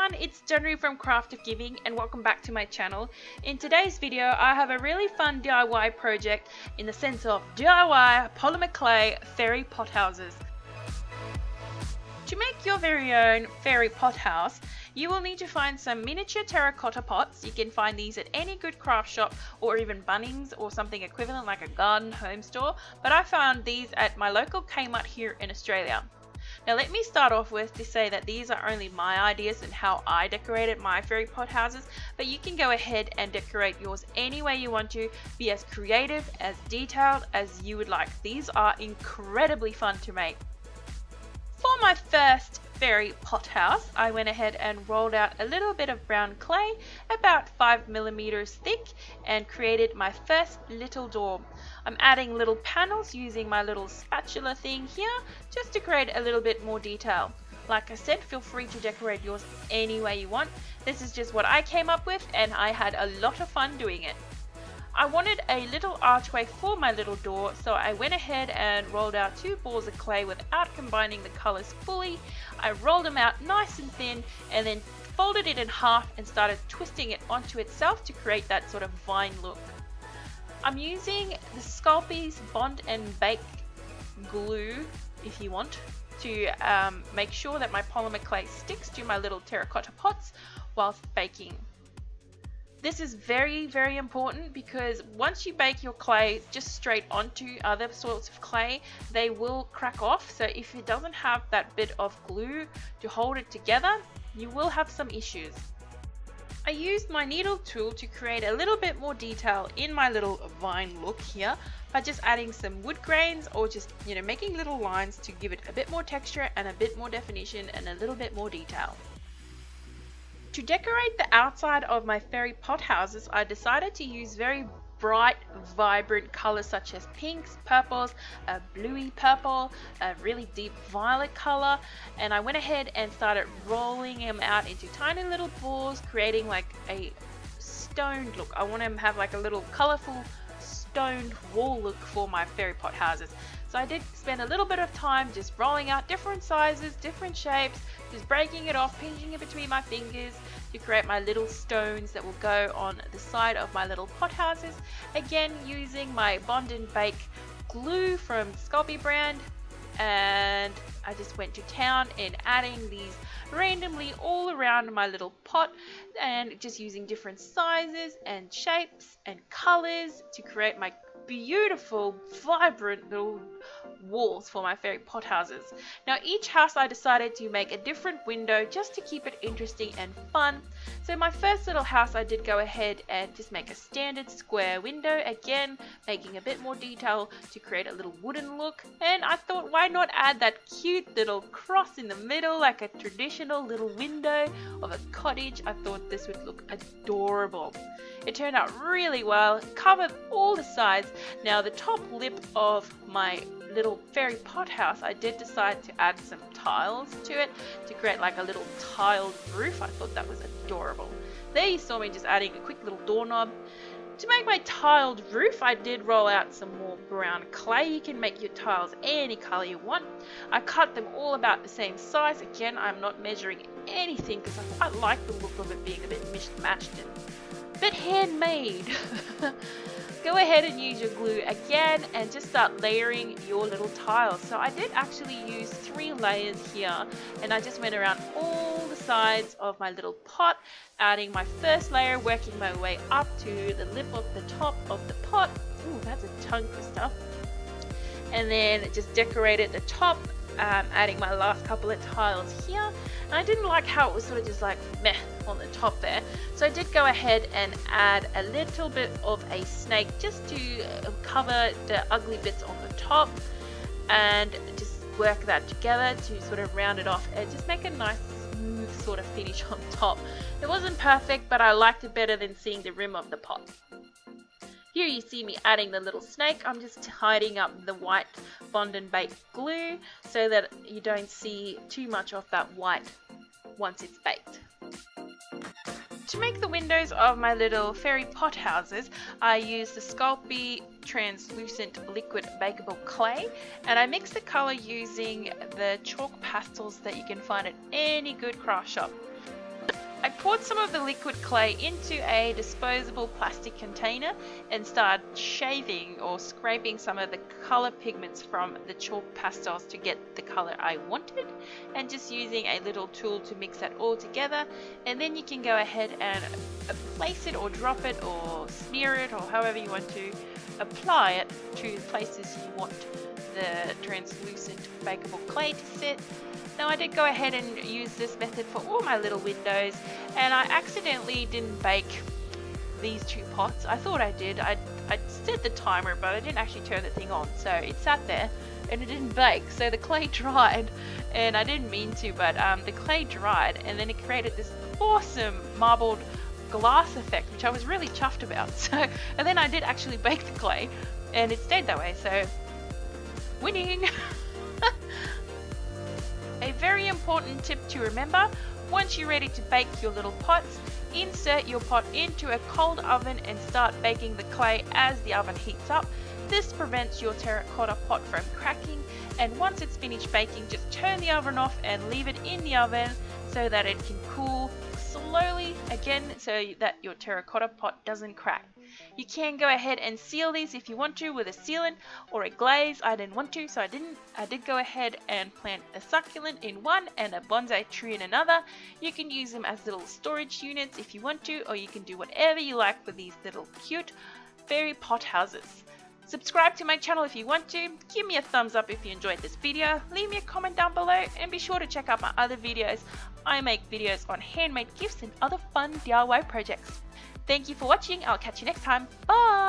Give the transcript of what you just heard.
everyone, it's Danrie from Craft of Giving and welcome back to my channel. In today's video I have a really fun DIY project in the sense of DIY polymer clay fairy pot houses. To make your very own fairy pot house, you will need to find some miniature terracotta pots. You can find these at any good craft shop or even Bunnings or something equivalent like a garden home store, but I found these at my local Kmart here in Australia. Now let me start off with to say that these are only my ideas and how I decorated my fairy pot houses, but you can go ahead and decorate yours any way you want to, be as creative, as detailed as you would like. These are incredibly fun to make. For my first fairy pot house, I went ahead and rolled out a little bit of brown clay, about 5mm thick, and created my first little door. I'm adding little panels using my little spatula thing here, just to create a little bit more detail. Like I said, feel free to decorate yours any way you want. This is just what I came up with, and I had a lot of fun doing it. I wanted a little archway for my little door, so I went ahead and rolled out 2 balls of clay without combining the colors fully. I rolled them out nice and thin and then folded it in half and started twisting it onto itself to create that sort of vine look. I'm using the Sculpey's Bond and Bake glue, if you want, to make sure that my polymer clay sticks to my little terracotta pots whilst baking. This is very, very important because once you bake your clay just straight onto other sorts of clay, they will crack off. So if it doesn't have that bit of glue to hold it together, you will have some issues. I used my needle tool to create a little bit more detail in my little vine look here by just adding some wood grains or just, making little lines to give it a bit more texture and a bit more definition and a little bit more detail. To decorate the outside of my fairy pot houses, I decided to use very bright, vibrant colors such as pinks, purples, a bluey purple, a really deep violet color, and I went ahead and started rolling them out into tiny little balls, creating like a stoned look. I want to have like a little colorful stoned wall look for my fairy pot houses. So I did spend a little bit of time just rolling out different sizes, different shapes, just breaking it off, pinching it between my fingers to create my little stones that will go on the side of my little pot houses. Again, using my Bond and Bake glue from Sculpey brand, and I just went to town in adding these randomly all around my little pot and just using different sizes and shapes and colors to create my beautiful, vibrant little walls for my fairy pot houses. Now each house I decided to make a different window just to keep it interesting and fun. So my first little house I did go ahead and just make a standard square window, again making a bit more detail to create a little wooden look, and I thought why not add that cute little cross in the middle like a traditional little window of a cottage. I thought this would look adorable. It turned out really well, covered all the sides. Now the top lip of my little fairy pot house, I did decide to add some tiles to it to create like a little tiled roof. I thought that was adorable. There you saw me just adding a quick little doorknob. To make my tiled roof, I did roll out some more brown clay. You can make your tiles any color you want. I cut them all about the same size. Again, I'm not measuring anything because I quite like the look of it being a bit mismatched and a bit handmade. Go ahead and use your glue again and just start layering your little tiles. So I did actually use 3 layers here, and I just went around all the sides of my little pot, adding my first layer, working my way up to the lip of the top of the pot. Ooh, that's a tongue twister. And then just decorated the top, adding my last couple of tiles here. And I didn't like how it was sort of just like meh on the top there, so I did go ahead and add a little bit of a snake just to cover the ugly bits on the top, and just work that together to sort of round it off and just make a nice smooth sort of finish on top. It wasn't perfect, but I liked it better than seeing the rim of the pot. Here you see me adding the little snake. I'm just tidying up the white Bond and Bake glue so that you don't see too much of that white once it's baked. To make the windows of my little fairy pot houses, I used the Sculpey translucent liquid bakeable clay, and I mixed the color using the chalk pastels that you can find at any good craft shop. I poured some of the liquid clay into a disposable plastic container and started shaving or scraping some of the color pigments from the chalk pastels to get the color I wanted, and just using a little tool to mix that all together. And then you can go ahead and place it or drop it or smear it, or however you want to apply it to the places you want the translucent bakeable clay to sit. Now I did go ahead and use this method for all my little windows, and I accidentally didn't bake these 2 pots. I thought I did. I set the timer, but I didn't actually turn the thing on, so it sat there and it didn't bake. So the clay dried, and I didn't mean to, but the clay dried, and then it created this awesome marbled glass effect, which I was really chuffed about. So, and then I did actually bake the clay, and it stayed that way. So, winning. A very important tip to remember: once you're ready to bake your little pots, insert your pot into a cold oven and start baking the clay as the oven heats up. This prevents your terracotta pot from cracking, and once it's finished baking, just turn the oven off and leave it in the oven so that it can cool slowly again, so that your terracotta pot doesn't crack. You can go ahead and seal these if you want to with a sealant or a glaze. I didn't want to, so I didn't. I did go ahead and plant a succulent in one and a bonsai tree in another. You can use them as little storage units if you want to, or you can do whatever you like with these little cute fairy pot houses. Subscribe to my channel if you want to, give me a thumbs up if you enjoyed this video, leave me a comment down below, and be sure to check out my other videos. I make videos on handmade gifts and other fun DIY projects. Thank you for watching. I'll catch you next time. Bye!